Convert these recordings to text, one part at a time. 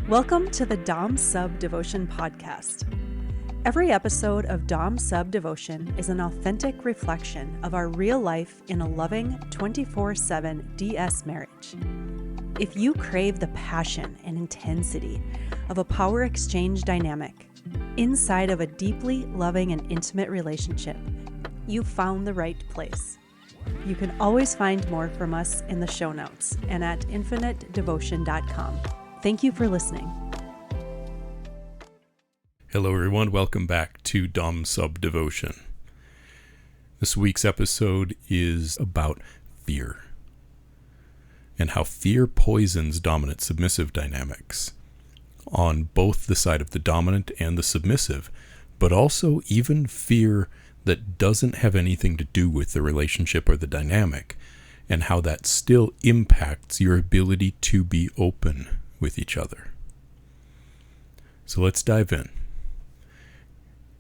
Welcome to the Dom Sub Devotion podcast. Every episode of Dom Sub Devotion is an authentic reflection of our real life in a loving 24/7 DS marriage. If you crave the passion and intensity of a power exchange dynamic inside of a deeply loving and intimate relationship, you've found the right place. You can always find more from us in the show notes and at infinitedevotion.com. Thank you for listening. Hello everyone, welcome back to Dom Sub Devotion. This week's episode is about fear and how fear poisons dominant submissive dynamics on both the side of the dominant and the submissive, but also even fear that doesn't have anything to do with the relationship or the dynamic, and how that still impacts your ability to be open with each other. So let's dive in.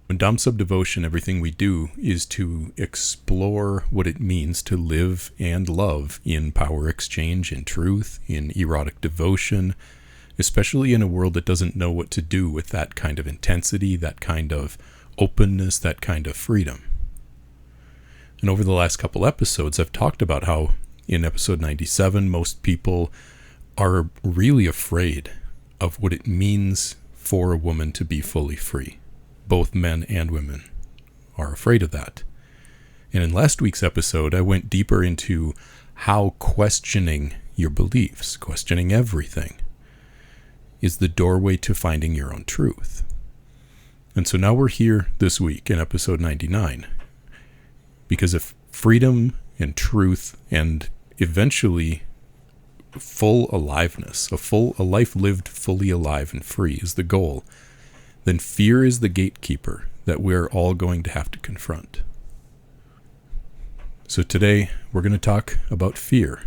In Dom Sub Devotion, everything we do is to explore what it means to live and love in power exchange, in truth, in erotic devotion, especially in a world that doesn't know what to do with that kind of intensity, that kind of openness, that kind of freedom. And over the last couple episodes, I've talked about how in episode 97, most people are really afraid of what it means for a woman to be fully free. Both men and women are afraid of that. And in last week's episode, I went deeper into how questioning your beliefs, questioning everything, is the doorway to finding your own truth. And so now we're here this week in episode 99, because if freedom and truth and eventually full aliveness, a life lived fully alive and free is the goal, then fear is the gatekeeper that we're all going to have to confront. So today we're going to talk about fear,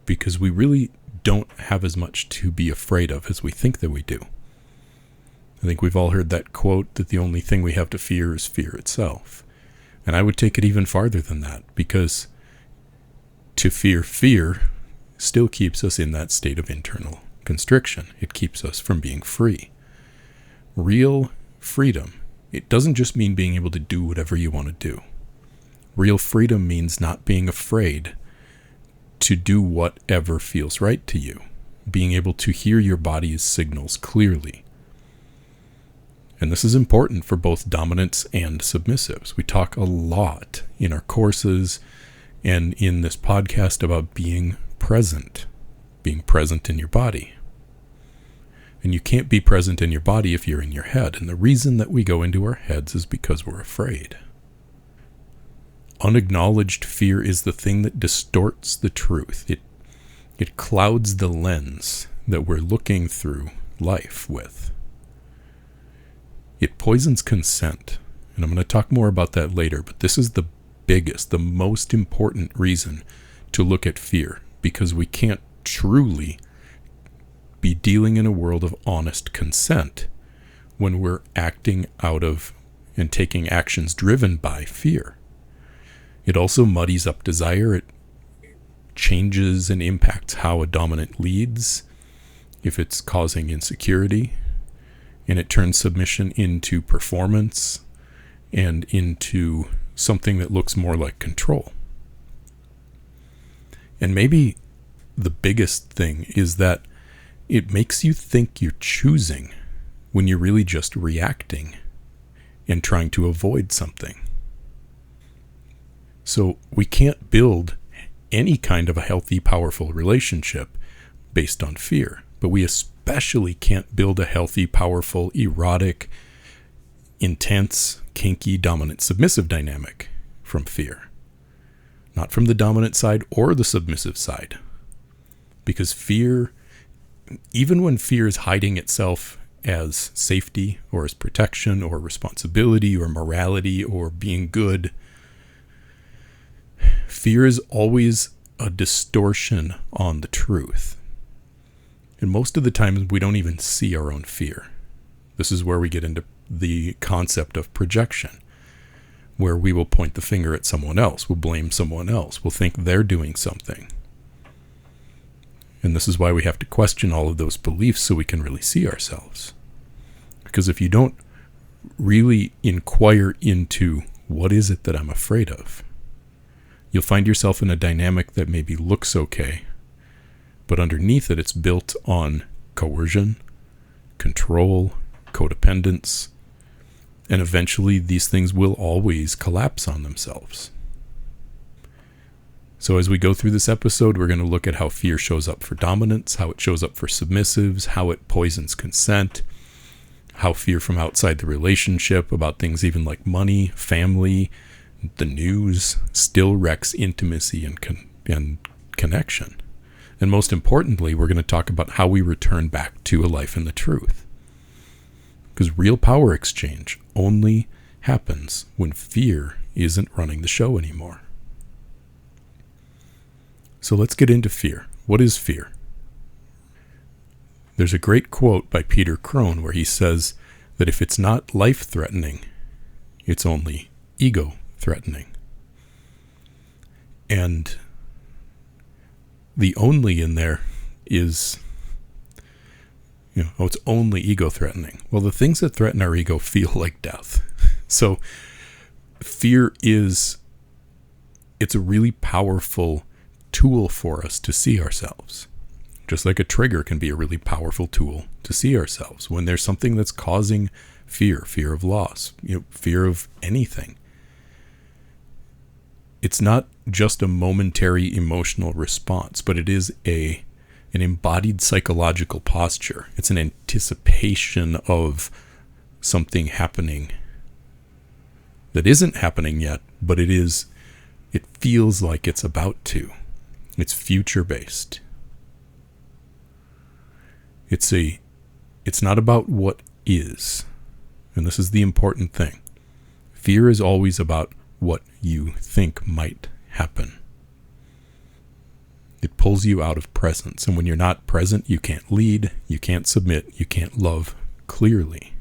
because we really don't have as much to be afraid of as we think that we do. I think we've all heard that quote that the only thing we have to fear is fear itself. And I would take it even farther than that, because to fear fear still keeps us in that state of internal constriction. It keeps us from being free. Real freedom, it doesn't just mean being able to do whatever you want to do. Real freedom means not being afraid to do whatever feels right to you, being able to hear your body's signals clearly. And this is important for both dominants and submissives. We talk a lot in our courses and in this podcast about being present in your body. And you can't be present in your body if you're in your head. And the reason that we go into our heads is because we're afraid. Unacknowledged fear is the thing that distorts the truth. It clouds the lens that we're looking through life with. It poisons consent, and I'm going to talk more about that later, but this is the biggest, the most important reason to look at fear, because we can't truly be dealing in a world of honest consent when we're acting out of and taking actions driven by fear. It also muddies up desire. It changes and impacts how a dominant leads if it's causing insecurity. And it turns submission into performance and into something that looks more like control. And maybe the biggest thing is that it makes you think you're choosing when you're really just reacting and trying to avoid something. So we can't build any kind of a healthy, powerful relationship based on fear, but we especially can't build a healthy, powerful, erotic, intense, kinky, dominant, submissive dynamic from fear. Not from the dominant side or the submissive side. Because fear, even when fear is hiding itself as safety or as protection or responsibility or morality or being good, fear is always a distortion on the truth. And most of the time, we don't even see our own fear. This is where we get into the concept of projection, where we will point the finger at someone else, we'll blame someone else, we'll think they're doing something. And this is why we have to question all of those beliefs so we can really see ourselves. Because if you don't really inquire into what is it that I'm afraid of, you'll find yourself in a dynamic that maybe looks okay, but underneath it, it's built on coercion, control, codependence, and eventually these things will always collapse on themselves. So as we go through this episode, we're going to look at how fear shows up for dominance, how it shows up for submissives, how it poisons consent, how fear from outside the relationship, about things even like money, family, the news, still wrecks intimacy and connection. And most importantly, we're going to talk about how we return back to a life in the truth. Because real power exchange only happens when fear isn't running the show anymore. So let's get into fear. What is fear? There's a great quote by Peter Crone where he says that if it's not life-threatening, it's only ego-threatening. And the only in there is, it's only ego-threatening. Well, the things that threaten our ego feel like death. So fear it's a really powerful tool for us to see ourselves. Just like a trigger can be a really powerful tool to see ourselves. When there's something that's causing fear of loss, fear of anything, it's not just a momentary emotional response, but it is an embodied psychological posture. It's an anticipation of something happening that isn't happening yet, but it feels like it's about to. It's future-based. It's not about what is. And this is the important thing. Fear is always about what you think might happen. It pulls you out of presence. And when you're not present, you can't lead, you can't submit, you can't love clearly.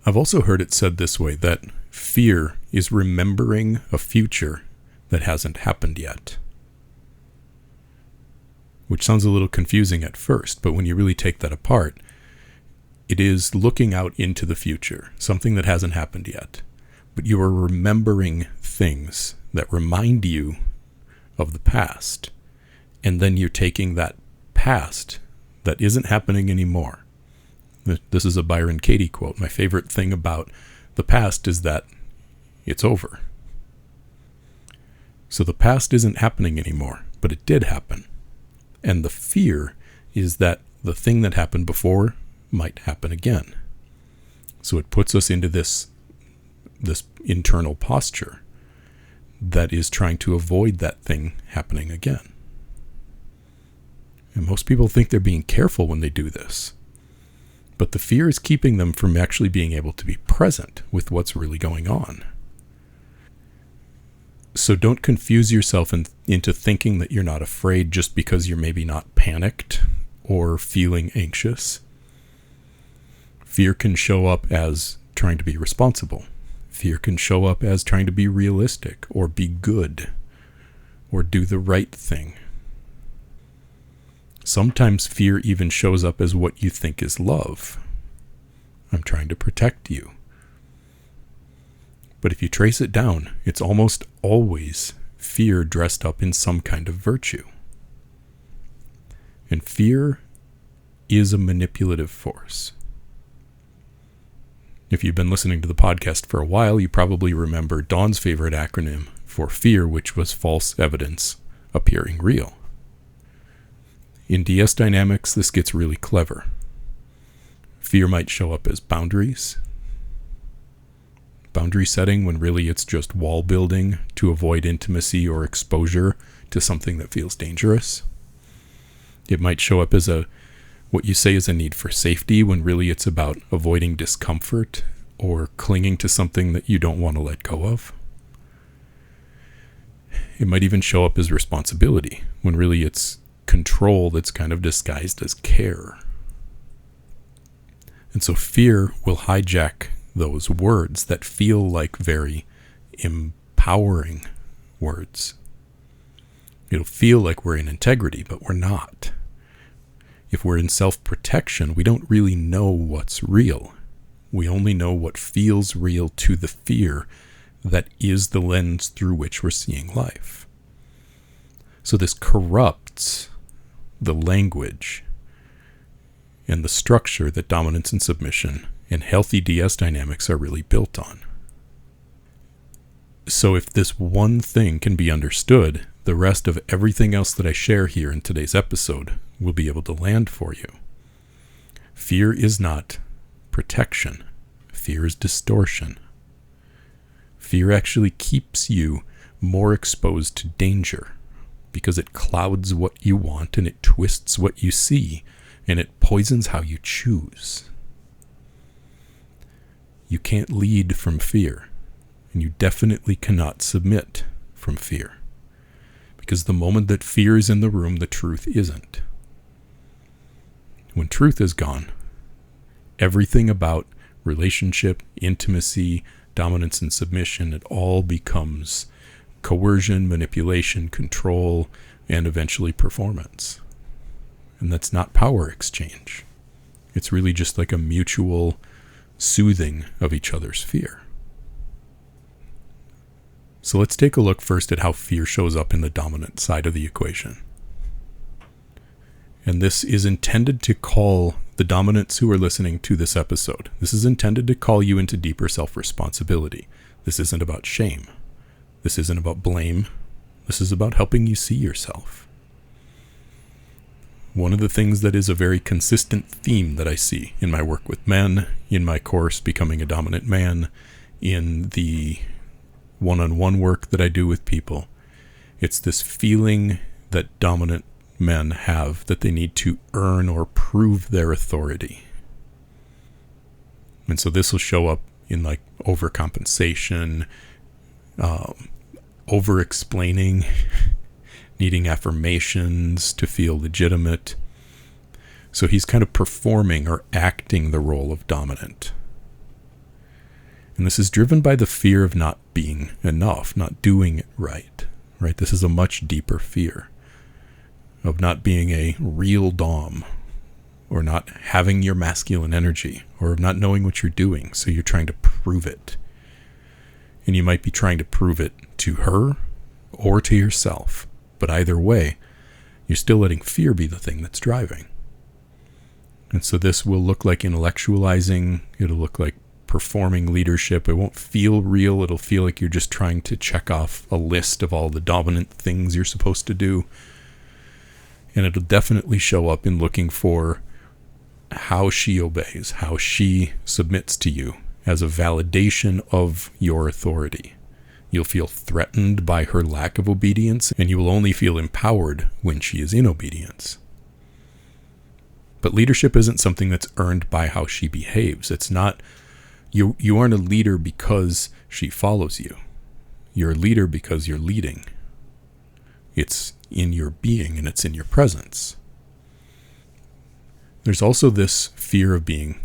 I've also heard it said this way, that fear is remembering a future that hasn't happened yet. Which sounds a little confusing at first, but when you really take that apart, it is looking out into the future, something that hasn't happened yet. But you are remembering things that remind you of the past, and then you're taking that past that isn't happening anymore. This is a Byron Katie quote. My favorite thing about the past is that it's over. So the past isn't happening anymore, but it did happen. And the fear is that the thing that happened before might happen again. So it puts us into this internal posture that is trying to avoid that thing happening again. And most people think they're being careful when they do this. But the fear is keeping them from actually being able to be present with what's really going on. So don't confuse yourself into thinking that you're not afraid just because you're maybe not panicked or feeling anxious. Fear can show up as trying to be responsible. Fear can show up as trying to be realistic or be good or do the right thing. Sometimes fear even shows up as what you think is love. I'm trying to protect you. But if you trace it down, it's almost always fear dressed up in some kind of virtue. And fear is a manipulative force. If you've been listening to the podcast for a while, you probably remember Dawn's favorite acronym for fear, which was false evidence appearing real. In DS dynamics, this gets really clever. Fear might show up as boundaries. Boundary setting when really it's just wall building to avoid intimacy or exposure to something that feels dangerous. It might show up as what you say is a need for safety when really it's about avoiding discomfort or clinging to something that you don't want to let go of. It might even show up as responsibility when really it's control that's kind of disguised as care. And so fear will hijack those words that feel like very empowering words. It'll feel like we're in integrity, but we're not. If we're in self-protection, we don't really know what's real. We only know what feels real to the fear that is the lens through which we're seeing life. So this corrupts the language and the structure that dominance and submission and healthy DS dynamics are really built on. So if this one thing can be understood, the rest of everything else that I share here in today's episode will be able to land for you. Fear is not protection. Fear is distortion. Fear actually keeps you more exposed to danger because it clouds what you want and it twists what you see and it poisons how you choose. You can't lead from fear, and you definitely cannot submit from fear. Because the moment that fear is in the room, the truth isn't. When truth is gone, everything about relationship, intimacy, dominance and submission, it all becomes coercion, manipulation, control, and eventually performance. And that's not power exchange. It's really just like a mutual soothing of each other's fear. So let's take a look first at how fear shows up in the dominant side of the equation. And this is intended to call the dominants who are listening to this episode. This is intended to call you into deeper self-responsibility. This isn't about shame. This isn't about blame. This is about helping you see yourself. One of the things that is a very consistent theme that I see in my work with men, in my course, Becoming a Dominant Man, in the one-on-one work that I do with people, it's this feeling that dominant men have that they need to earn or prove their authority. And so this will show up in like overcompensation, over-explaining, needing affirmations to feel legitimate. So he's kind of performing or acting the role of dominant. And this is driven by the fear of not being enough, not doing it right? This is a much deeper fear of not being a real dom, or not having your masculine energy, or of not knowing what you're doing, so you're trying to prove it. And you might be trying to prove it to her or to yourself. But either way, you're still letting fear be the thing that's driving. And so this will look like intellectualizing. It'll look like performing leadership. It won't feel real. It'll feel like you're just trying to check off a list of all the dominant things you're supposed to do. And it'll definitely show up in looking for how she obeys, how she submits to you as a validation of your authority. You'll feel threatened by her lack of obedience, and you will only feel empowered when she is in obedience. But leadership isn't something that's earned by how she behaves. It's not, you aren't a leader because she follows you. You're a leader because you're leading. It's in your being and it's in your presence. There's also this fear of being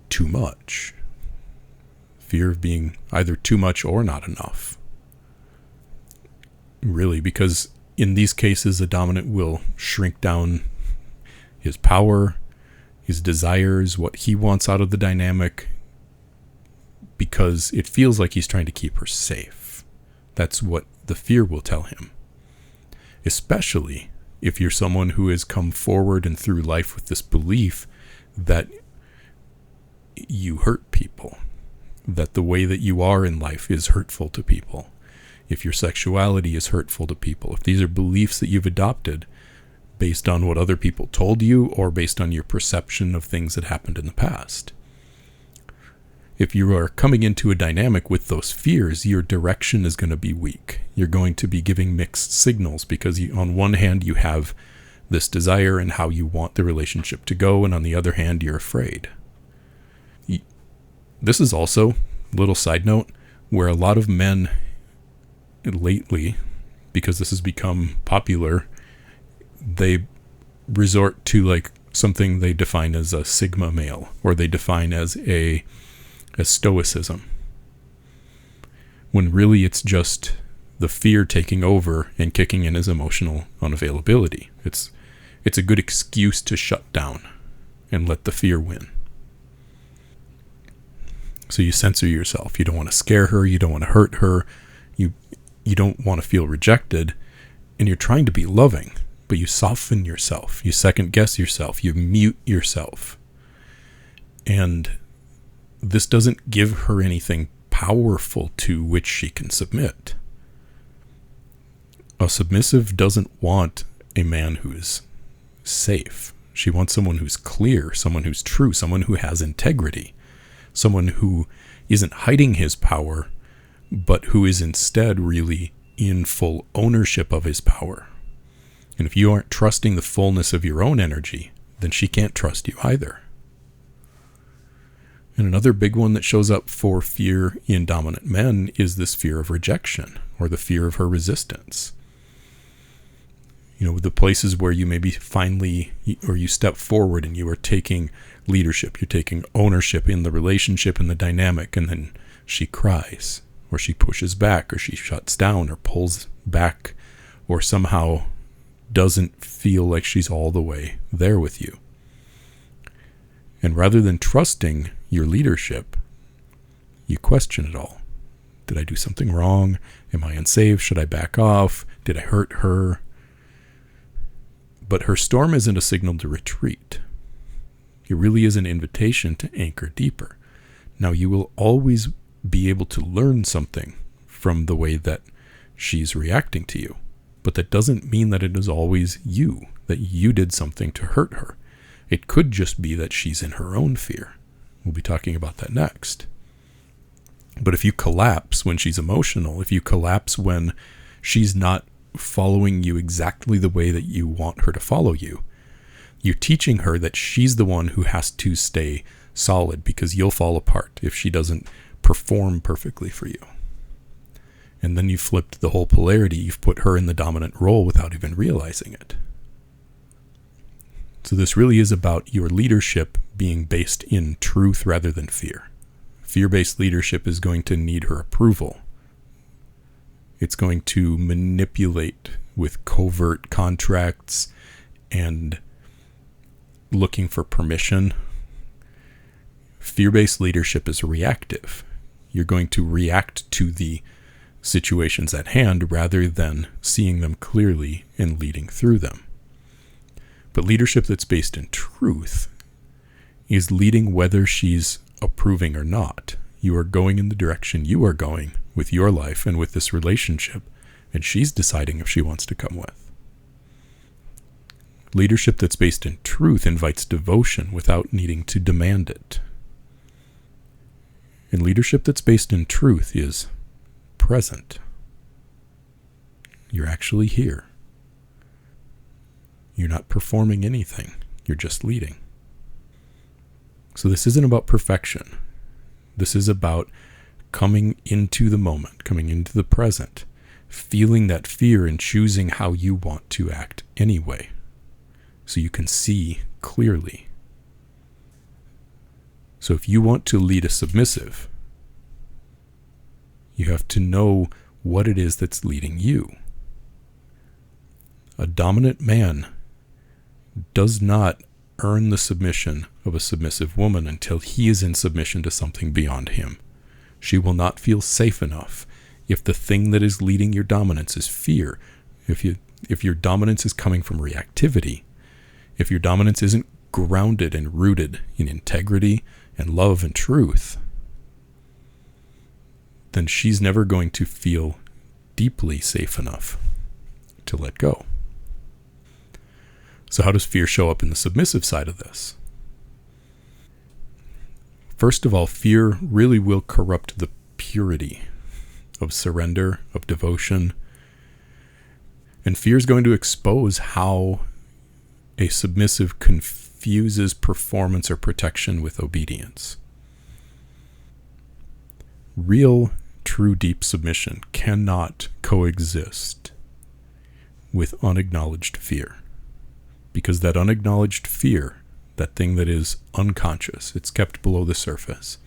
too much. Fear of being either too much or not enough. Really, because in these cases, a dominant will shrink down his power, his desires, what he wants out of the dynamic, because it feels like he's trying to keep her safe. That's what the fear will tell him. Especially if you're someone who has come forward and through life with this belief that you hurt people, that the way that you are in life is hurtful to people, if your sexuality is hurtful to people, if these are beliefs that you've adopted based on what other people told you or based on your perception of things that happened in the past. If you are coming into a dynamic with those fears, your direction is going to be weak. You're going to be giving mixed signals because on one hand you have this desire and how you want the relationship to go, and on the other hand you're afraid. This is also, little side note, where a lot of men lately, because this has become popular, they resort to like something they define as a sigma male, or they define as stoicism. When really it's just the fear taking over and kicking in his emotional unavailability. It's a good excuse to shut down and let the fear win. So you censor yourself. You don't want to scare her. You don't want to hurt her. You don't want to feel rejected. And you're trying to be loving, but you soften yourself. You second guess yourself. You mute yourself. And this doesn't give her anything powerful to which she can submit. A submissive doesn't want a man who is safe. She wants someone who's clear, someone who's true, someone who has integrity, someone who isn't hiding his power, but who is instead really in full ownership of his power. And if you aren't trusting the fullness of your own energy, then she can't trust you either. And another big one that shows up for fear in dominant men is this fear of rejection, or the fear of her resistance. The places where you maybe finally, or you step forward and you are taking leadership, you're taking ownership in the relationship and the dynamic, and then she cries, or she pushes back, or she shuts down, or pulls back, or somehow doesn't feel like she's all the way there with you. And rather than trusting your leadership, you question it all. Did I do something wrong? Am I unsafe? Should I back off? Did I hurt her? But her storm isn't a signal to retreat. It really is an invitation to anchor deeper. Now, you will always be able to learn something from the way that she's reacting to you. But that doesn't mean that it is always you, that you did something to hurt her. It could just be that she's in her own fear. We'll be talking about that next. But if you collapse when she's emotional, if you collapse when she's not following you exactly the way that you want her to follow you, you're teaching her that she's the one who has to stay solid, because you'll fall apart if she doesn't perform perfectly for you. And then you've flipped the whole polarity. You've put her in the dominant role without even realizing it. So this really is about your leadership being based in truth rather than fear. Fear-based leadership is going to need her approval. It's going to manipulate with covert contracts and looking for permission. Fear-based leadership is reactive. You're going to react to the situations at hand rather than seeing them clearly and leading through them. But leadership that's based in truth is leading whether she's approving or not. You are going in the direction you are going with your life and with this relationship, and she's deciding if she wants to come with. Leadership that's based in truth invites devotion without needing to demand it. And leadership that's based in truth is present. You're actually here. You're not performing anything. You're just leading. So this isn't about perfection. This is about coming into the moment, coming into the present, feeling that fear and choosing how you want to act anyway, so you can see clearly. So if you want to lead a submissive, you have to know what it is that's leading you. A dominant man does not earn the submission of a submissive woman until he is in submission to something beyond him. She will not feel safe enough if the thing that is leading your dominance is fear. If your dominance is coming from reactivity, if your dominance isn't grounded and rooted in integrity and love and truth, then she's never going to feel deeply safe enough to let go. So how does fear show up in the submissive side of this? First of all, fear really will corrupt the purity of surrender, of devotion. And fear is going to expose how a submissive confuses performance or protection with obedience. Real, true, deep submission cannot coexist with unacknowledged fear. Because that unacknowledged fear, that thing that is unconscious, it's kept below the surface.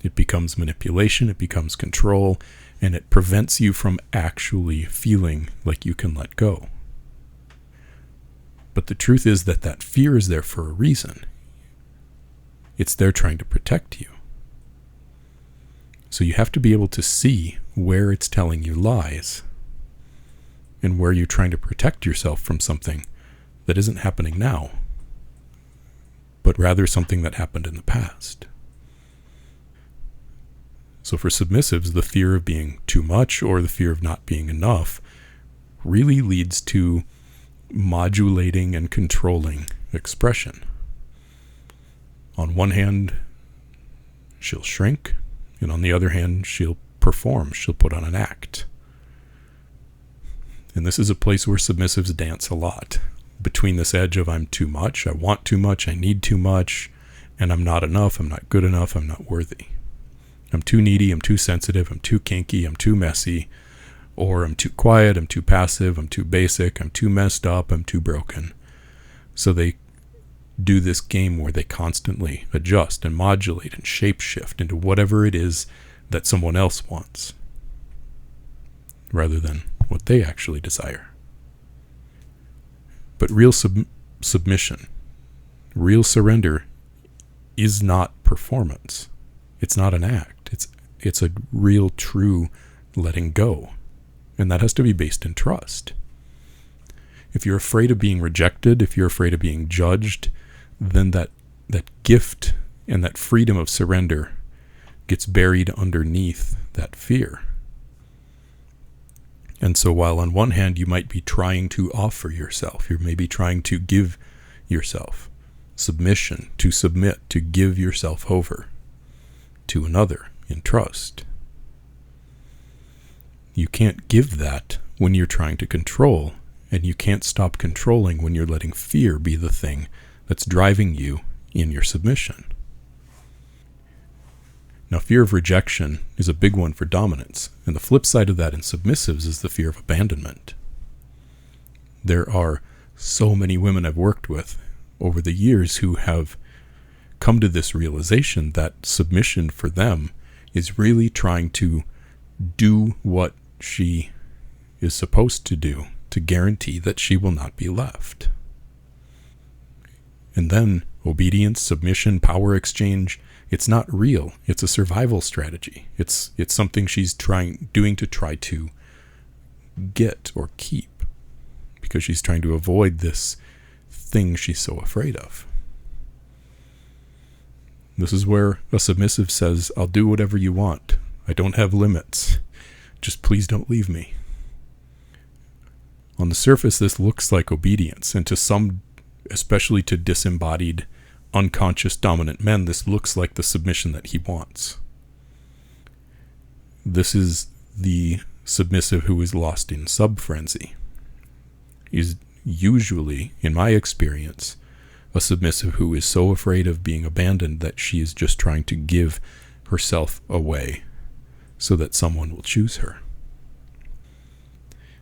It becomes manipulation, it becomes control, and it prevents you from actually feeling like you can let go. But the truth is that that fear is there for a reason. It's there trying to protect you. So you have to be able to see where it's telling you lies and where you're trying to protect yourself from something that isn't happening now, but rather something that happened in the past. So for submissives, the fear of being too much or the fear of not being enough really leads to modulating and controlling expression. On one hand, she'll shrink, and on the other hand, she'll perform, she'll put on an act. And this is a place where submissives dance a lot, between this edge of I'm too much, I want too much, I need too much, and I'm not enough, I'm not good enough, I'm not worthy. I'm too needy, I'm too sensitive, I'm too kinky, I'm too messy, or I'm too quiet, I'm too passive, I'm too basic, I'm too messed up, I'm too broken. So they do this game where they constantly adjust and modulate and shapeshift into whatever it is that someone else wants, rather than what they actually desire. But real submission, real surrender is not performance. It's not an act. It's a real, true letting go. And that has to be based in trust. If you're afraid of being rejected, if you're afraid of being judged, then that gift and that freedom of surrender gets buried underneath that fear. And so while on one hand you might be trying to offer yourself, you're maybe trying to give yourself submission, to submit, to give yourself over to another in trust. You can't give that when you're trying to control, and you can't stop controlling when you're letting fear be the thing that's driving you in your submission. Now, fear of rejection is a big one for dominance, and the flip side of that in submissives is the fear of abandonment. There are so many women I've worked with over the years who have come to this realization that submission for them is really trying to do what she is supposed to do to guarantee that she will not be left. And then obedience, submission, power exchange, it's not real. It's a survival strategy. It's something she's doing to try to get or keep, because she's trying to avoid this thing she's so afraid of. This is where a submissive says, I'll do whatever you want. I don't have limits. Just please don't leave me. On the surface, this looks like obedience, and to some, especially to disembodied, unconscious dominant men, this looks like the submission that he wants. This is the submissive who is lost in sub-frenzy. Is usually, in my experience, a submissive who is so afraid of being abandoned that she is just trying to give herself away so that someone will choose her.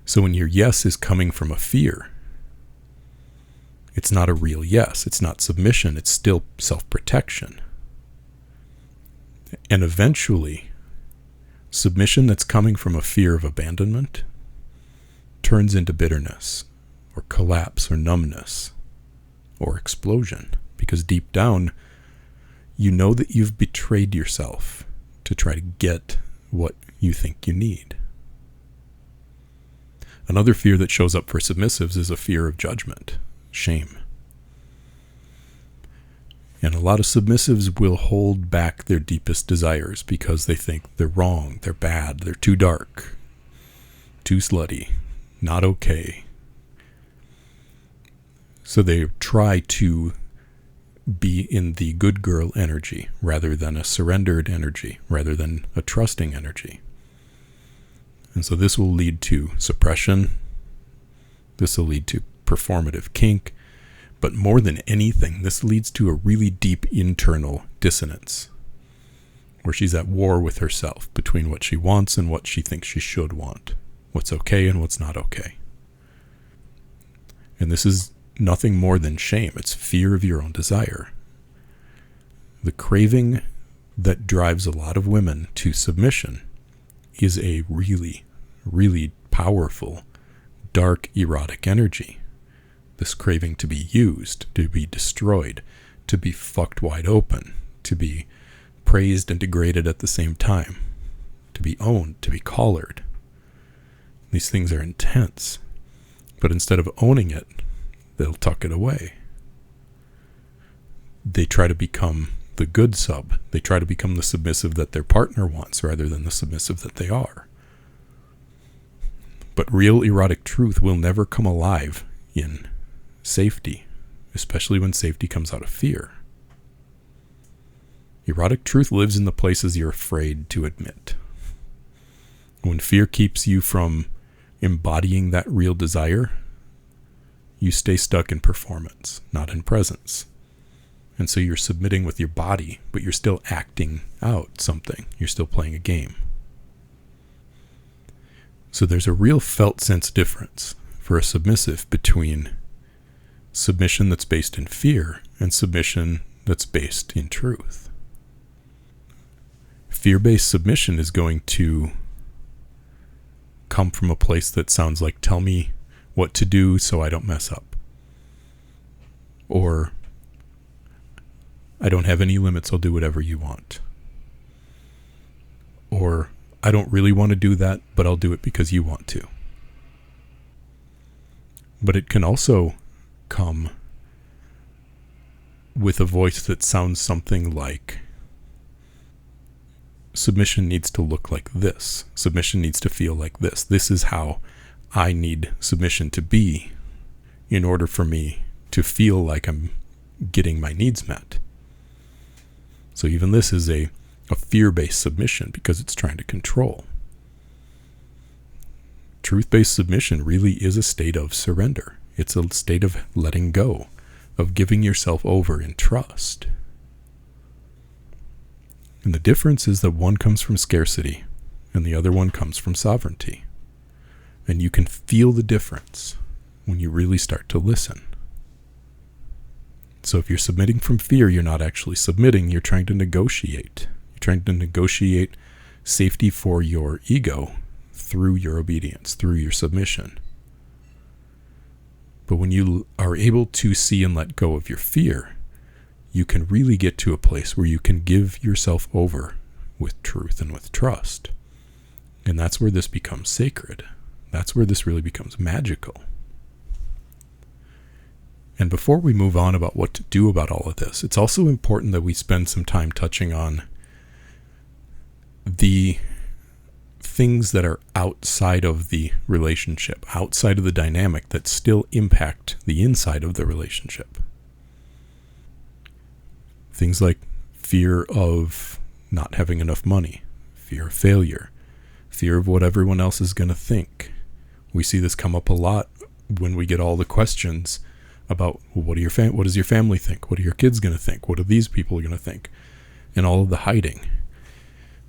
So when your yes is coming from a fear, it's not a real yes. It's not submission. It's still self-protection. And eventually, submission that's coming from a fear of abandonment turns into bitterness or collapse or numbness or explosion, because deep down, you know that you've betrayed yourself to try to get what you think you need. Another fear that shows up for submissives is a fear of judgment, shame. And a lot of submissives will hold back their deepest desires because they think they're wrong, they're bad, they're too dark, too slutty, not okay. So they try to be in the good girl energy rather than a surrendered energy, rather than a trusting energy. And so this will lead to suppression. This will lead to performative kink. But more than anything, this leads to a really deep internal dissonance, where she's at war with herself between what she wants and what she thinks she should want, what's okay and what's not okay. And this is nothing more than shame. It's fear of your own desire. The craving that drives a lot of women to submission is a really, really powerful, dark, erotic energy. This craving to be used, to be destroyed, to be fucked wide open, to be praised and degraded at the same time, to be owned, to be collared. These things are intense, but instead of owning it, they'll tuck it away. They try to become the good sub. They try to become the submissive that their partner wants rather than the submissive that they are. But real erotic truth will never come alive in safety, especially when safety comes out of fear. Erotic truth lives in the places you're afraid to admit. When fear keeps you from embodying that real desire, you stay stuck in performance, not in presence. And so you're submitting with your body, but you're still acting out something. You're still playing a game. So there's a real felt sense difference for a submissive between submission that's based in fear and submission that's based in truth. Fear-based submission is going to come from a place that sounds like, tell me what to do so I don't mess up. Or, I don't have any limits, I'll do whatever you want. Or, I don't really want to do that, but I'll do it because you want to. But it can also come with a voice that sounds something like, submission needs to look like this. Submission needs to feel like this. This is how I need submission to be in order for me to feel like I'm getting my needs met. So even this is a fear-based submission because it's trying to control. Truth-based submission really is a state of surrender. It's a state of letting go, of giving yourself over in trust. And the difference is that one comes from scarcity and the other one comes from sovereignty. And you can feel the difference when you really start to listen. So if you're submitting from fear, you're not actually submitting, you're trying to negotiate. You're trying to negotiate safety for your ego through your obedience, through your submission. But when you are able to see and let go of your fear, you can really get to a place where you can give yourself over with truth and with trust. And that's where this becomes sacred. That's where this really becomes magical. And before we move on about what to do about all of this, it's also important that we spend some time touching on the things that are outside of the relationship, outside of the dynamic that still impact the inside of the relationship. Things like fear of not having enough money, fear of failure, fear of what everyone else is going to think. We see this come up a lot when we get all the questions about, well, what does your family think? What are your kids going to think? What are these people going to think? And all of the hiding.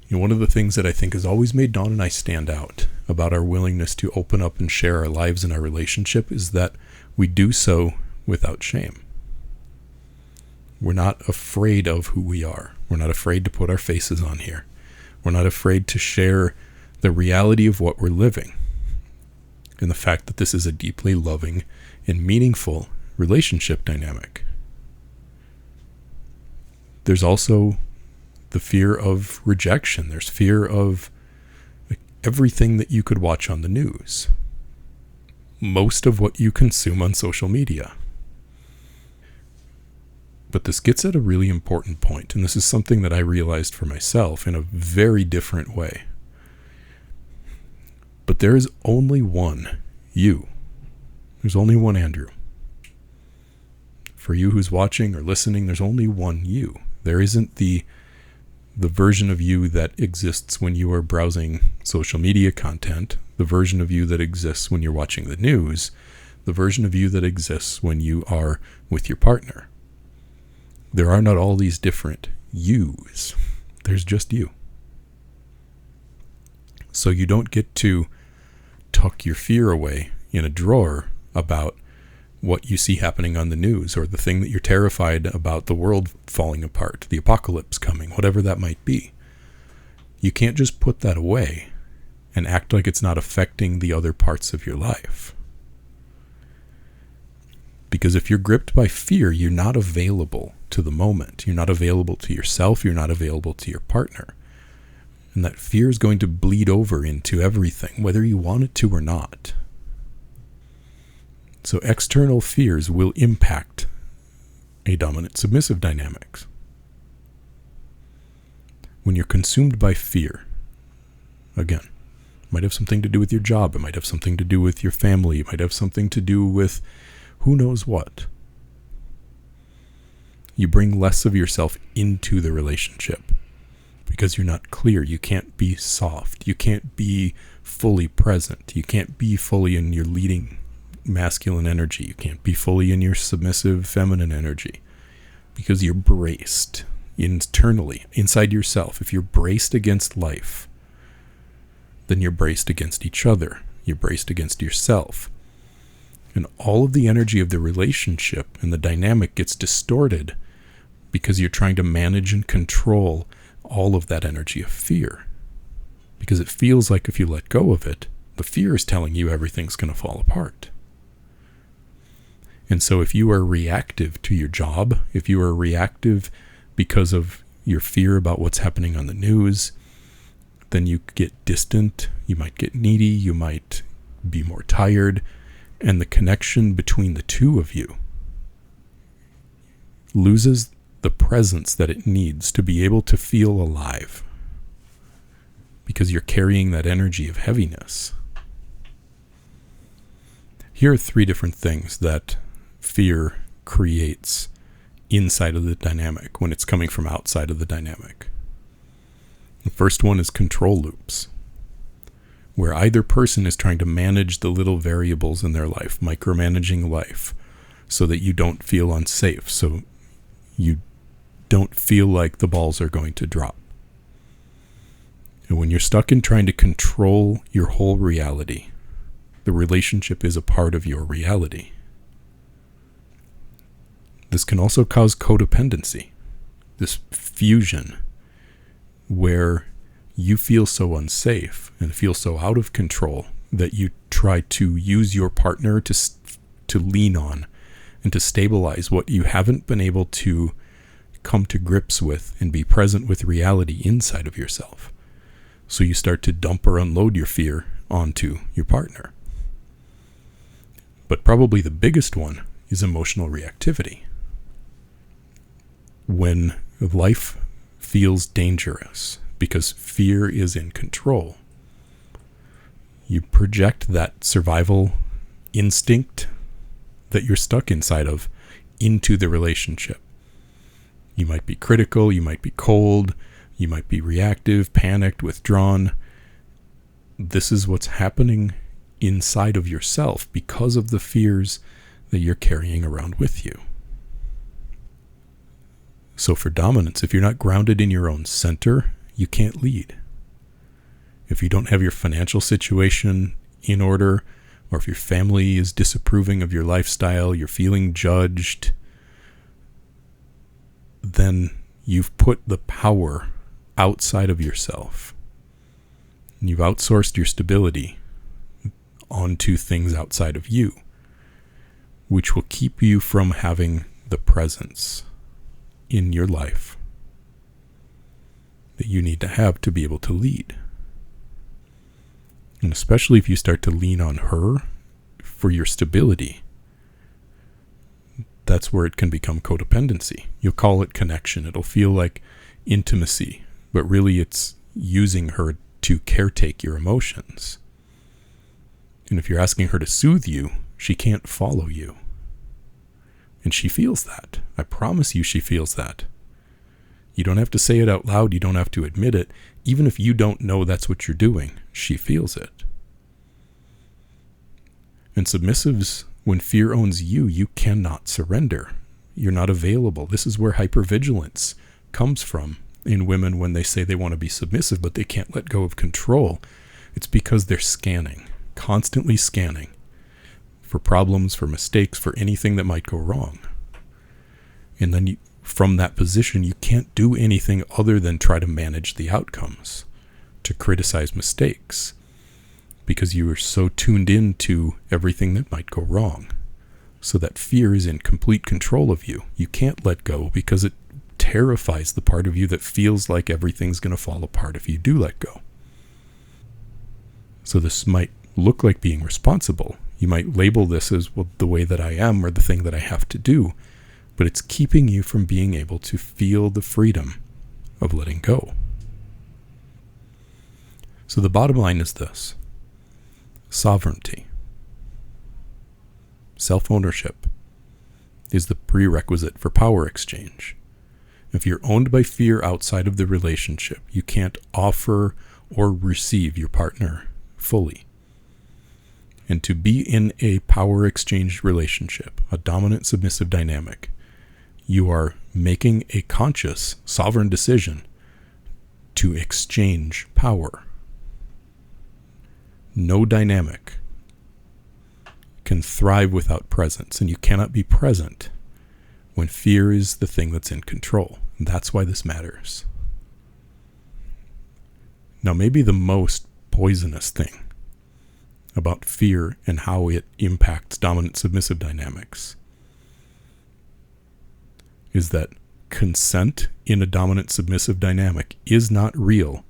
You know, one of the things that I think has always made Dawn and I stand out about our willingness to open up and share our lives and our relationship is that we do so without shame. We're not afraid of who we are. We're not afraid to put our faces on here. We're not afraid to share the reality of what we're living and the fact that this is a deeply loving and meaningful relationship dynamic. There's also the fear of rejection. There's fear of everything that you could watch on the news. Most of what you consume on social media. But this gets at a really important point, and this is something that I realized for myself in a very different way. But there is only one you. There's only one Andrew. For you who's watching or listening, there's only one you. There isn't the version of you that exists when you are browsing social media content, the version of you that exists when you're watching the news, the version of you that exists when you are with your partner. There are not all these different yous. There's just you. So you don't get to tuck your fear away in a drawer about what you see happening on the news or the thing that you're terrified about, the world falling apart, the apocalypse coming, whatever that might be. You can't just put that away and act like it's not affecting the other parts of your life. Because if you're gripped by fear, you're not available to the moment. You're not available to yourself. You're not available to your partner. And that fear is going to bleed over into everything, whether you want it to or not. So external fears will impact a dominant-submissive dynamics. When you're consumed by fear, again, it might have something to do with your job. It might have something to do with your family. It might have something to do with who knows what. You bring less of yourself into the relationship because you're not clear. You can't be soft. You can't be fully present. You can't be fully in your leading masculine energy. You can't be fully in your submissive feminine energy because you're braced internally, inside yourself. If you're braced against life, then you're braced against each other. You're braced against yourself. And all of the energy of the relationship and the dynamic gets distorted because you're trying to manage and control all of that energy of fear. Because it feels like if you let go of it, the fear is telling you everything's going to fall apart. And so if you are reactive to your job, if you are reactive because of your fear about what's happening on the news, then you get distant, you might get needy, you might be more tired, and the connection between the two of you loses the presence that it needs to be able to feel alive, because you're carrying that energy of heaviness. Here are 3 different things that fear creates inside of the dynamic when it's coming from outside of the dynamic. The first one is control loops, where either person is trying to manage the little variables in their life, micromanaging life, so that you don't feel unsafe, so you don't feel like the balls are going to drop. And when you're stuck in trying to control your whole reality, the relationship is a part of your reality. This can also cause codependency, this fusion where you feel so unsafe and feel so out of control that you try to use your partner to lean on and to stabilize what you haven't been able to come to grips with and be present with reality inside of yourself. So you start to dump or unload your fear onto your partner. But probably the biggest one is emotional reactivity. When life feels dangerous because fear is in control, you project that survival instinct that you're stuck inside of into the relationship. You might be critical, you might be cold, you might be reactive, panicked, withdrawn. This is what's happening inside of yourself because of the fears that you're carrying around with you. So for dominance, if you're not grounded in your own center, you can't lead. If you don't have your financial situation in order, or if your family is disapproving of your lifestyle, you're feeling judged, then you've put the power outside of yourself. And you've outsourced your stability onto things outside of you, which will keep you from having the presence in your life that you need to have to be able to lead. And especially if you start to lean on her for your stability, that's where it can become codependency. You'll call it connection. It'll feel like intimacy, but really it's using her to caretake your emotions. And if you're asking her to soothe you, she can't follow you. And she feels that. I promise you she feels that. You don't have to say it out loud. You don't have to admit it. Even if you don't know that's what you're doing, she feels it. And submissives, when fear owns you, you cannot surrender. You're not available. This is where hypervigilance comes from in women when they say they want to be submissive, but they can't let go of control. It's because they're scanning, constantly scanning for problems, for mistakes, for anything that might go wrong. And then from that position, you can't do anything other than try to manage the outcomes, to criticize mistakes, because you are so tuned into everything that might go wrong. So that fear is in complete control of you. You can't let go because it terrifies the part of you that feels like everything's going to fall apart if you do let go. So this might look like being responsible. You might label this as, well, the way that I am or the thing that I have to do, but it's keeping you from being able to feel the freedom of letting go. So the bottom line is this: sovereignty, self-ownership is the prerequisite for power exchange. If you're owned by fear outside of the relationship, you can't offer or receive your partner fully. And to be in a power exchange relationship, a dominant submissive dynamic, you are making a conscious, sovereign decision to exchange power. No dynamic can thrive without presence, and you cannot be present when fear is the thing that's in control. And that's why this matters. Now, maybe the most poisonous thing about fear and how it impacts dominant submissive dynamics is that consent in a dominant submissive dynamic is not real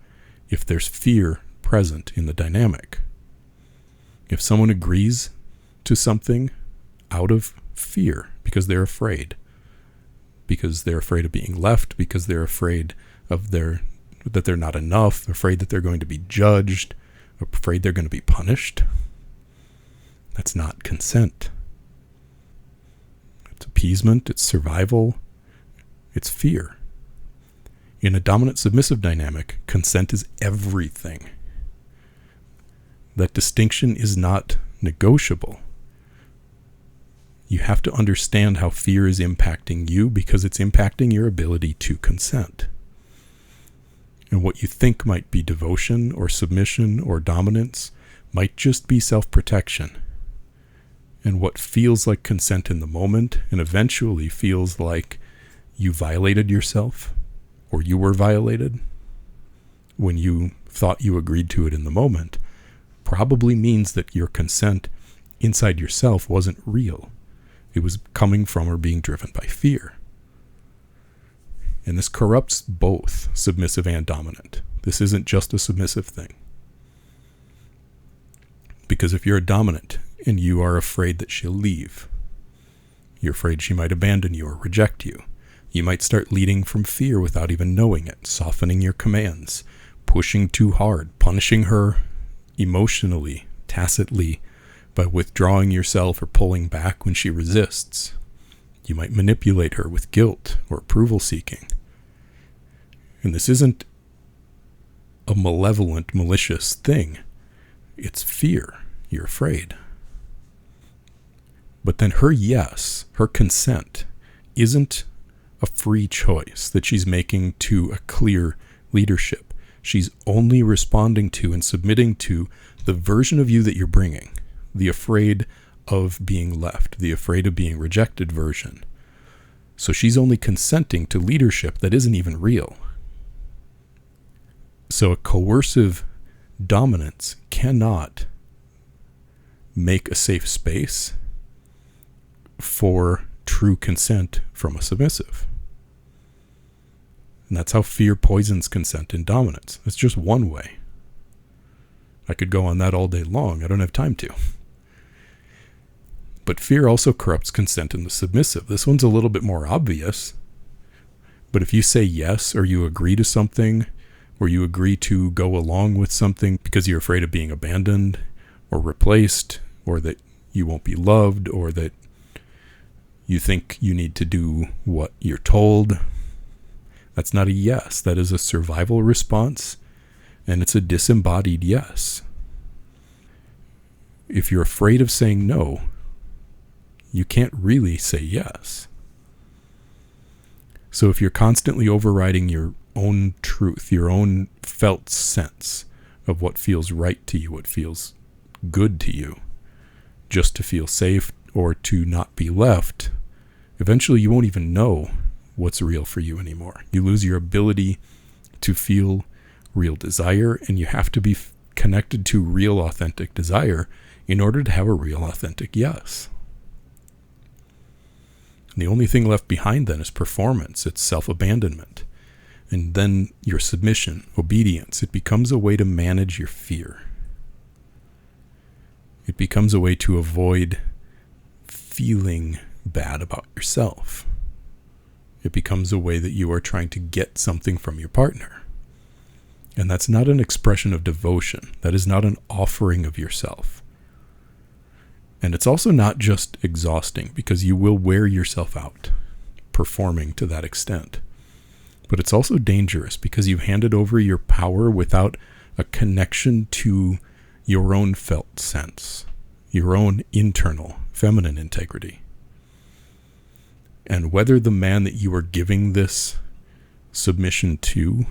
if there's fear present in the dynamic. If someone agrees to something out of fear because they're afraid of being left, because they're afraid of that they're not enough, afraid that they're going to be judged, afraid they're going to be punished, that's not consent. It's appeasement, it's survival, it's fear. In a dominant submissive dynamic, consent is everything. That distinction is not negotiable. You have to understand how fear is impacting you because it's impacting your ability to consent. And what you think might be devotion or submission or dominance might just be self-protection. And what feels like consent in the moment and eventually feels like you violated yourself or you were violated when you thought you agreed to it in the moment probably means that your consent inside yourself wasn't real. It was coming from or being driven by fear. And this corrupts both submissive and dominant. This isn't just a submissive thing. Because if you're a dominant and you are afraid that she'll leave, you're afraid she might abandon you or reject you, you might start leading from fear without even knowing it, softening your commands, pushing too hard, punishing her emotionally, tacitly, by withdrawing yourself or pulling back when she resists. You might manipulate her with guilt or approval seeking. And this isn't a malevolent, malicious thing. It's fear. You're afraid. But then her yes, her consent, isn't a free choice that she's making to a clear leadership. She's only responding to and submitting to the version of you that you're bringing. The afraid of being left, the afraid of being rejected version. So she's only consenting to leadership that isn't even real. So a coercive dominance cannot make a safe space for true consent from a submissive. And that's how fear poisons consent in dominance. It's just one way. I could go on that all day long. I don't have time to. But fear also corrupts consent in the submissive. This one's a little bit more obvious. But if you say yes, or you agree to something, or you agree to go along with something because you're afraid of being abandoned or replaced, or that you won't be loved, or that you think you need to do what you're told, that's not a yes. That is a survival response, and it's a disembodied yes. If you're afraid of saying no, you can't really say yes. So if you're constantly overriding your own truth, your own felt sense of what feels right to you, what feels good to you, just to feel safe or to not be left, eventually you won't even know what's real for you anymore. You lose your ability to feel real desire, and you have to be connected to real, authentic desire in order to have a real, authentic yes. And the only thing left behind then is performance. It's self-abandonment. And then your submission, obedience. It becomes a way to manage your fear. It becomes a way to avoid feeling bad about yourself. It becomes a way that you are trying to get something from your partner. And that's not an expression of devotion. That is not an offering of yourself. And it's also not just exhausting, because you will wear yourself out performing to that extent. But it's also dangerous because you've handed over your power without a connection to your own felt sense, your own internal feminine integrity. And whether the man that you are giving this submission to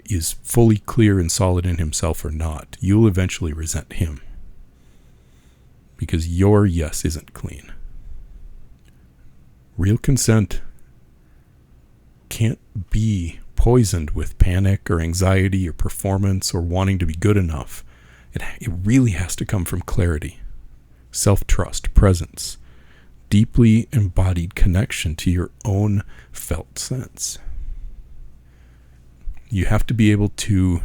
is fully clear and solid in himself or not, you'll eventually resent him. Because your yes isn't clean. Real consent can't be poisoned with panic or anxiety or performance or wanting to be good enough. It really has to come from clarity, self-trust, presence, deeply embodied connection to your own felt sense. You have to be able to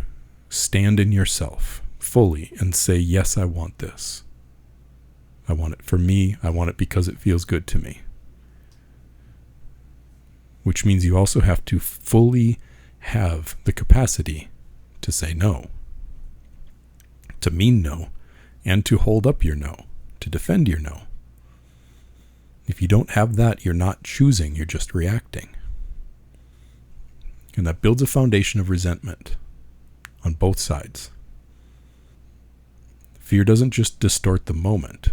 stand in yourself fully and say, yes, I want this. I want it for me. I want it because it feels good to me. Which means you also have to fully have the capacity to say no, to mean no, and to hold up your no, to defend your no. If you don't have that, you're not choosing, you're just reacting. And that builds a foundation of resentment on both sides. Fear doesn't just distort the moment.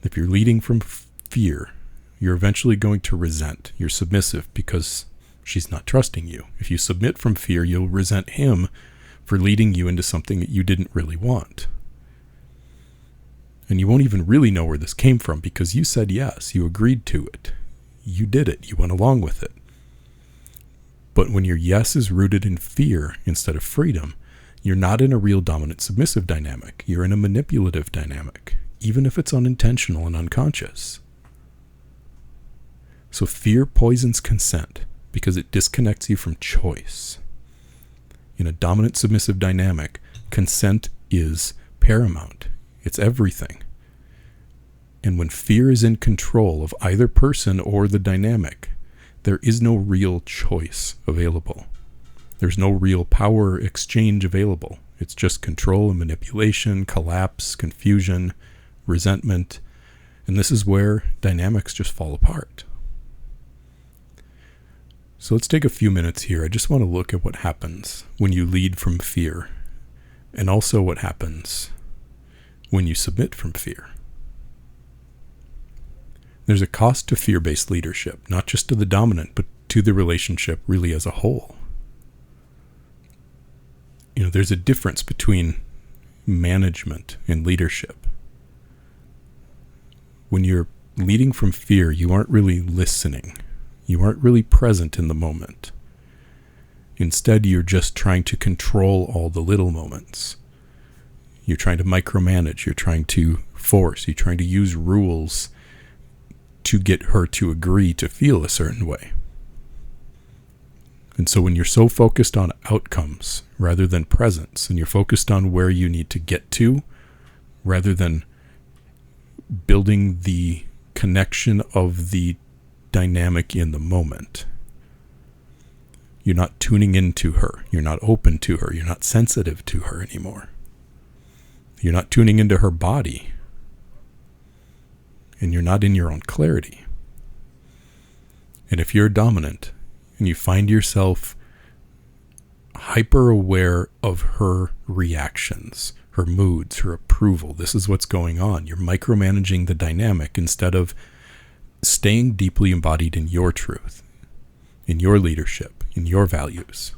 If you're leading from fear, you're eventually going to resent. You're submissive because she's not trusting you. If you submit from fear, you'll resent him for leading you into something that you didn't really want. And you won't even really know where this came from because you said yes, you agreed to it. You did it, you went along with it. But when your yes is rooted in fear instead of freedom, you're not in a real dominant submissive dynamic. You're in a manipulative dynamic, even if it's unintentional and unconscious. So fear poisons consent because it disconnects you from choice. In a dominant submissive dynamic, consent is paramount. It's everything. And when fear is in control of either person or the dynamic, there is no real choice available. There's no real power exchange available. It's just control and manipulation, collapse, confusion, resentment. And this is where dynamics just fall apart. So let's take a few minutes here. I just want to look at what happens when you lead from fear, and also what happens when you submit from fear. There's a cost to fear-based leadership, not just to the dominant, but to the relationship really as a whole. There's a difference between management and leadership. When you're leading from fear, you aren't really listening. You aren't really present in the moment. Instead, you're just trying to control all the little moments. You're trying to micromanage. You're trying to force. You're trying to use rules to get her to agree to feel a certain way. And so when you're so focused on outcomes rather than presence, and you're focused on where you need to get to rather than building the connection of the dynamic in the moment, you're not tuning into her. You're not open to her. You're not sensitive to her anymore. You're not tuning into her body. And you're not in your own clarity. And if you're dominant and you find yourself hyper aware of her reactions, her moods, her approval, this is what's going on. You're micromanaging the dynamic instead of staying deeply embodied in your truth, in your leadership, in your values.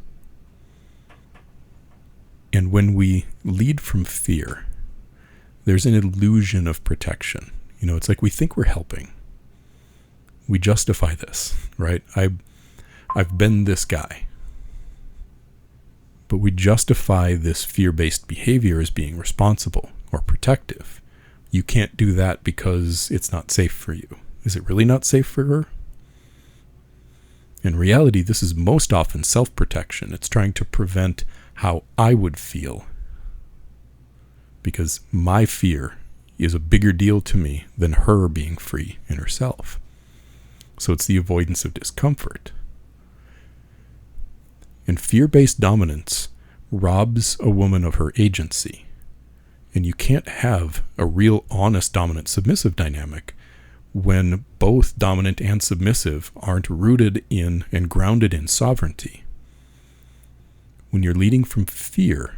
And when we lead from fear, there's an illusion of protection. It's like we think we're helping. We justify this, right? I've been this guy. But we justify this fear-based behavior as being responsible or protective. You can't do that because it's not safe for you. Is it really not safe for her? In reality, this is most often self-protection. It's trying to prevent how I would feel, because my fear is a bigger deal to me than her being free in herself. So it's the avoidance of discomfort. And fear-based dominance robs a woman of her agency. And you can't have a real honest dominant submissive dynamic when both dominant and submissive aren't rooted in and grounded in sovereignty. When you're leading from fear,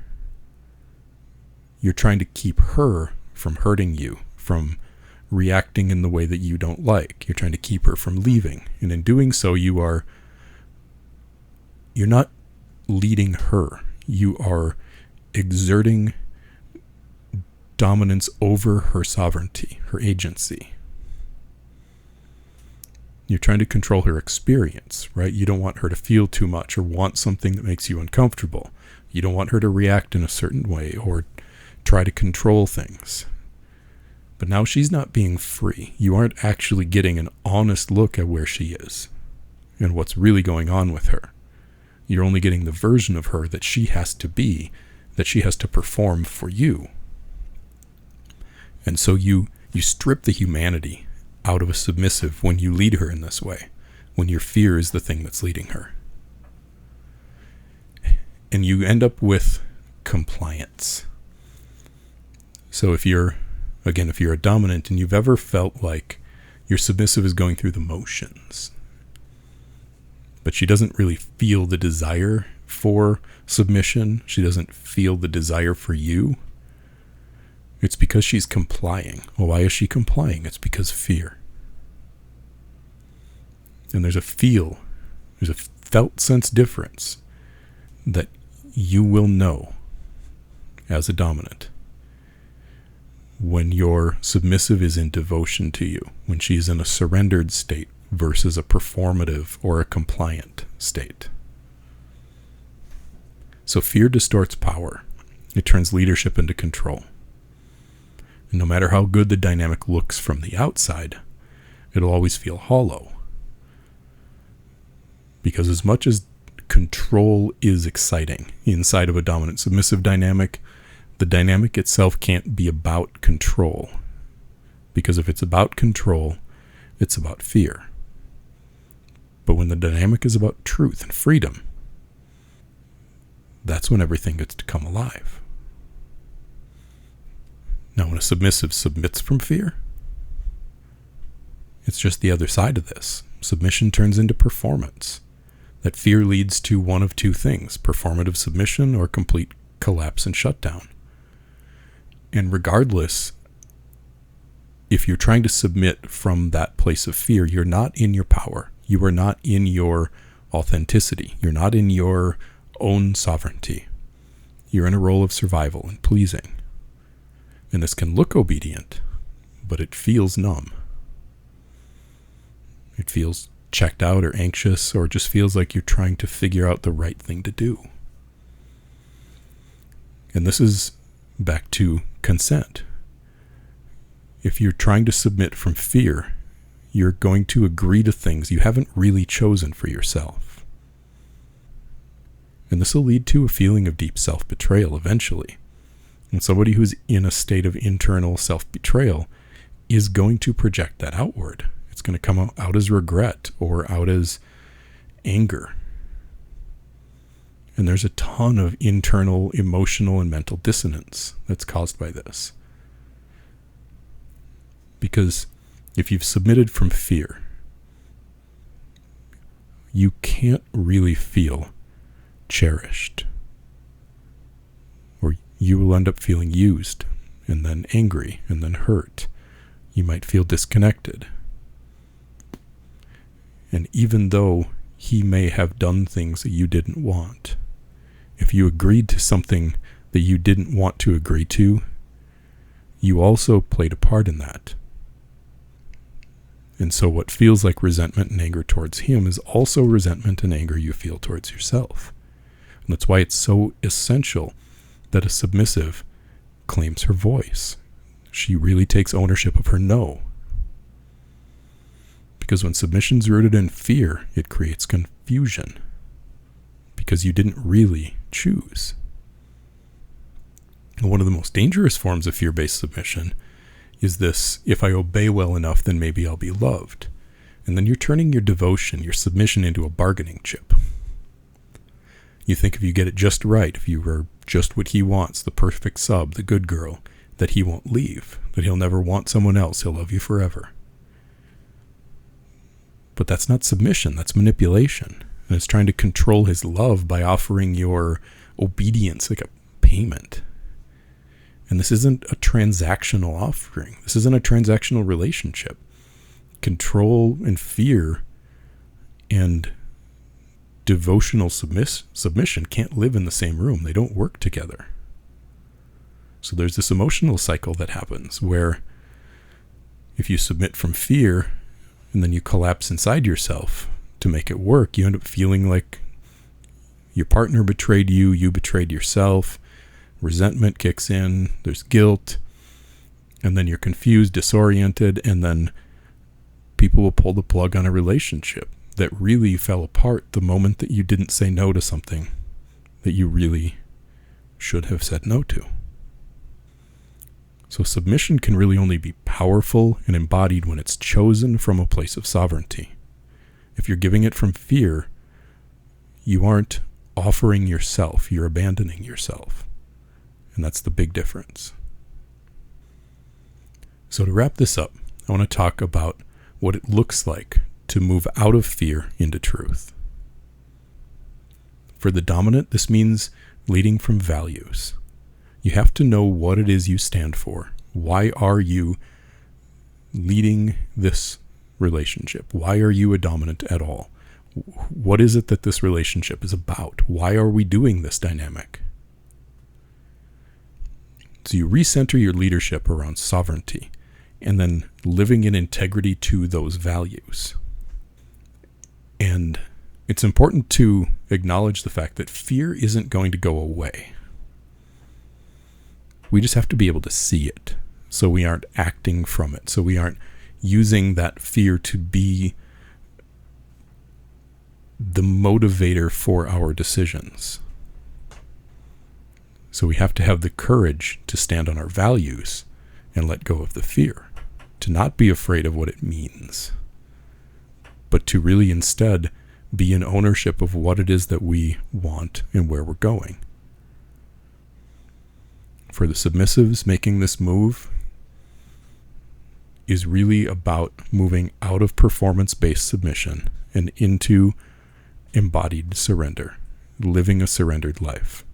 you're trying to keep her from hurting you, from reacting in the way that you don't like. You're trying to keep her from leaving. And in doing so, you're not leading her. You are exerting dominance over her sovereignty, her agency. You're trying to control her experience, right? You don't want her to feel too much or want something that makes you uncomfortable. You don't want her to react in a certain way or try to control things. But now she's not being free. You aren't actually getting an honest look at where she is and what's really going on with her. You're only getting the version of her that she has to be, that she has to perform for you. And so you strip the humanity out of a submissive when you lead her in this way, when your fear is the thing that's leading her. And you end up with compliance. So if you're a dominant and you've ever felt like your submissive is going through the motions, but she doesn't really feel the desire for submission, she doesn't feel the desire for you, it's because she's complying. Well, why is she complying? It's because of fear. And there's a felt sense difference that you will know as a dominant when your submissive is in devotion to you, when she's in a surrendered state versus a performative or a compliant state. So fear distorts power. It turns leadership into control. And no matter how good the dynamic looks from the outside, it'll always feel hollow. Because as much as control is exciting inside of a dominant-submissive dynamic, the dynamic itself can't be about control. Because if it's about control, it's about fear. But when the dynamic is about truth and freedom, that's when everything gets to come alive. Now, when a submissive submits from fear, it's just the other side of this. Submission turns into performance. That fear leads to one of two things: performative submission or complete collapse and shutdown. And regardless, if you're trying to submit from that place of fear, you're not in your power. You are not in your authenticity. You're not in your own sovereignty. You're in a role of survival and pleasing. And this can look obedient, but it feels numb. It feels checked out or anxious, or just feels like you're trying to figure out the right thing to do. And this is back to consent. If you're trying to submit from fear, you're going to agree to things you haven't really chosen for yourself. And this will lead to a feeling of deep self-betrayal eventually. And somebody who's in a state of internal self-betrayal is going to project that outward. It's going to come out as regret or out as anger. And there's a ton of internal emotional and mental dissonance that's caused by this. Because if you've submitted from fear, you can't really feel cherished. Or you will end up feeling used, and then angry, and then hurt. You might feel disconnected. And even though he may have done things that you didn't want, if you agreed to something that you didn't want to agree to, you also played a part in that. And so what feels like resentment and anger towards him is also resentment and anger you feel towards yourself. And that's why it's so essential that a submissive claims her voice. She really takes ownership of her no. Because when submission's rooted in fear, it creates confusion. Because you didn't really choose. And one of the most dangerous forms of fear-based submission is this: if I obey well enough, then maybe I'll be loved. And then you're turning your devotion, your submission, into a bargaining chip. You think if you get it just right, if you are just what he wants, the perfect sub, the good girl, that he won't leave, that he'll never want someone else, he'll love you forever. But that's not submission, that's manipulation. And it's trying to control his love by offering your obedience like a payment. And this isn't a transactional offering. This isn't a transactional relationship. Control and fear and devotional submission can't live in the same room. They don't work together. So there's this emotional cycle that happens where if you submit from fear and then you collapse inside yourself to make it work, you end up feeling like your partner betrayed you, you betrayed yourself, resentment kicks in, there's guilt, and then you're confused, disoriented, and then people will pull the plug on a relationship that really fell apart the moment that you didn't say no to something that you really should have said no to. So submission can really only be powerful and embodied when it's chosen from a place of sovereignty. If you're giving it from fear, you aren't offering yourself, you're abandoning yourself. And that's the big difference. So to wrap this up, I want to talk about what it looks like to move out of fear into truth. For the dominant, this means leading from values. You have to know what it is you stand for. Why are you leading this relationship? Why are you a dominant at all? What is it that this relationship is about? Why are we doing this dynamic? So you recenter your leadership around sovereignty and then living in integrity to those values. And it's important to acknowledge the fact that fear isn't going to go away. We just have to be able to see it, so we aren't acting from it, so we aren't using that fear to be the motivator for our decisions. So we have to have the courage to stand on our values and let go of the fear, to not be afraid of what it means, but to really instead be in ownership of what it is that we want and where we're going. For the submissives, making this move is really about moving out of performance-based submission and into embodied surrender, living a surrendered life.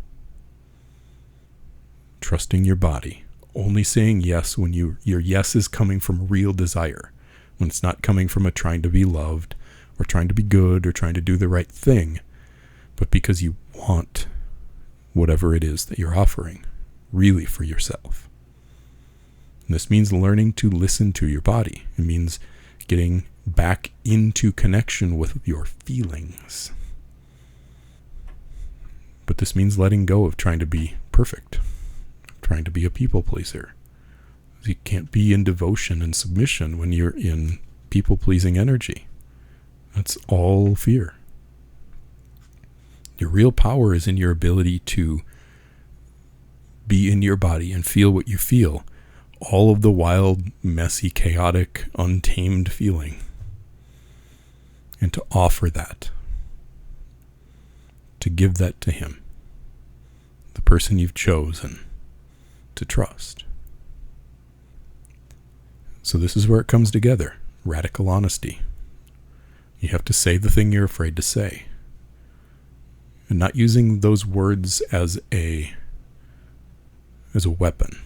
Trusting your body, only saying yes when your yes is coming from real desire, when it's not coming from a trying to be loved or trying to be good or trying to do the right thing, but because you want whatever it is that you're offering, really for yourself. And this means learning to listen to your body. It means getting back into connection with your feelings. But this means letting go of trying to be perfect, trying to be a people pleaser. You can't be in devotion and submission when you're in people-pleasing energy. That's all fear. Your real power is in your ability to be in your body and feel what you feel, all of the wild, messy, chaotic, untamed feeling, and to offer that, to give that to him, the person you've chosen to trust. So this is where it comes together, radical honesty. You have to say the thing you're afraid to say, and not using those words as a weapon.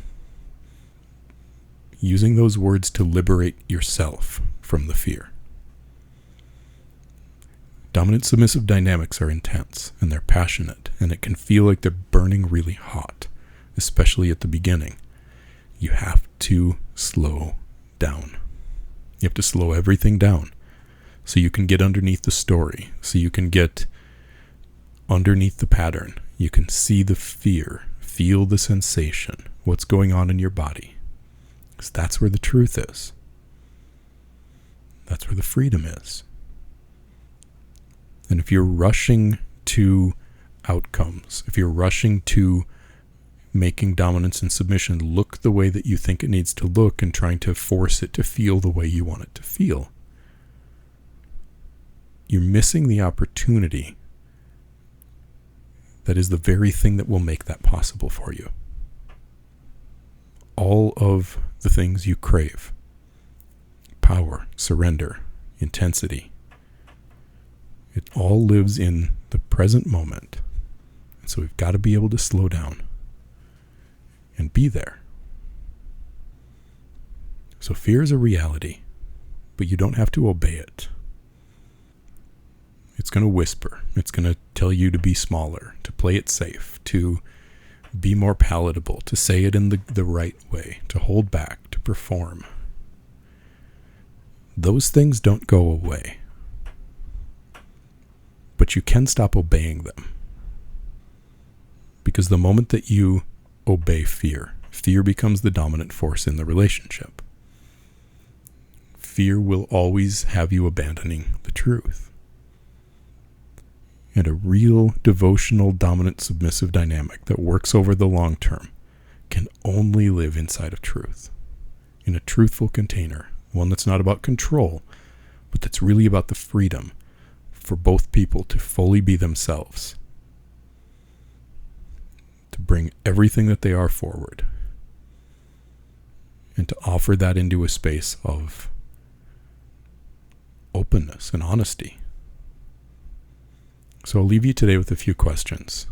Using those words to liberate yourself from the fear. Dominant submissive dynamics are intense and they're passionate, and it can feel like they're burning really hot, especially at the beginning. You have to slow down. You have to slow everything down so you can get underneath the story, so you can get underneath the pattern, you can see the fear, feel the sensation, what's going on in your body. Because that's where the truth is. That's where the freedom is. And if you're rushing to outcomes, if you're rushing to making dominance and submission look the way that you think it needs to look and trying to force it to feel the way you want it to feel, you're missing the opportunity that is the very thing that will make that possible for you. All of the things you crave, power, surrender, intensity, it all lives in the present moment. And so we've got to be able to slow down and be there. So fear is a reality, but you don't have to obey it. It's going to whisper. It's going to tell you to be smaller, to play it safe, to be more palatable, to say it in the right way, to hold back, to perform. Those things don't go away. But you can stop obeying them. Because the moment that you obey fear, fear becomes the dominant force in the relationship. Fear will always have you abandoning the truth. And a real devotional, dominant, submissive dynamic that works over the long term can only live inside of truth, in a truthful container, one that's not about control, but that's really about the freedom for both people to fully be themselves, to bring everything that they are forward, and to offer that into a space of openness and honesty. So I'll leave you today with a few questions.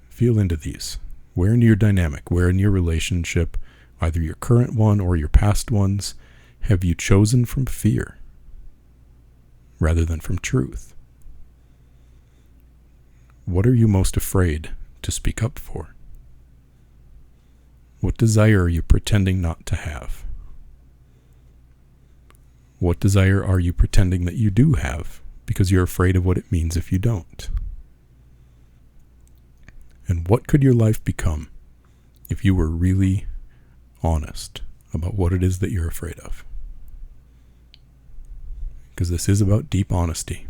Feel into these. Where in your dynamic, where in your relationship, either your current one or your past ones, have you chosen from fear rather than from truth? What are you most afraid to speak up for? What desire are you pretending not to have? What desire are you pretending that you do have because you're afraid of what it means if you don't? And what could your life become if you were really honest about what it is that you're afraid of? Because this is about deep honesty.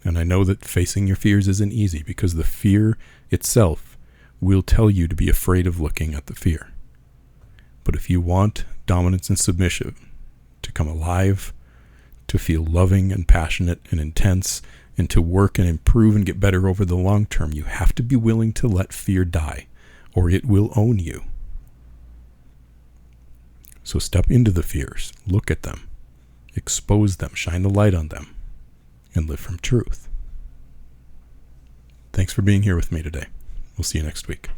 And I know that facing your fears isn't easy, because the fear itself will tell you to be afraid of looking at the fear. But if you want dominance and submission to come alive, to feel loving and passionate and intense, and to work and improve and get better over the long term, you have to be willing to let fear die, or it will own you. So step into the fears, look at them, expose them, shine the light on them, and live from truth. Thanks for being here with me today. We'll see you next week.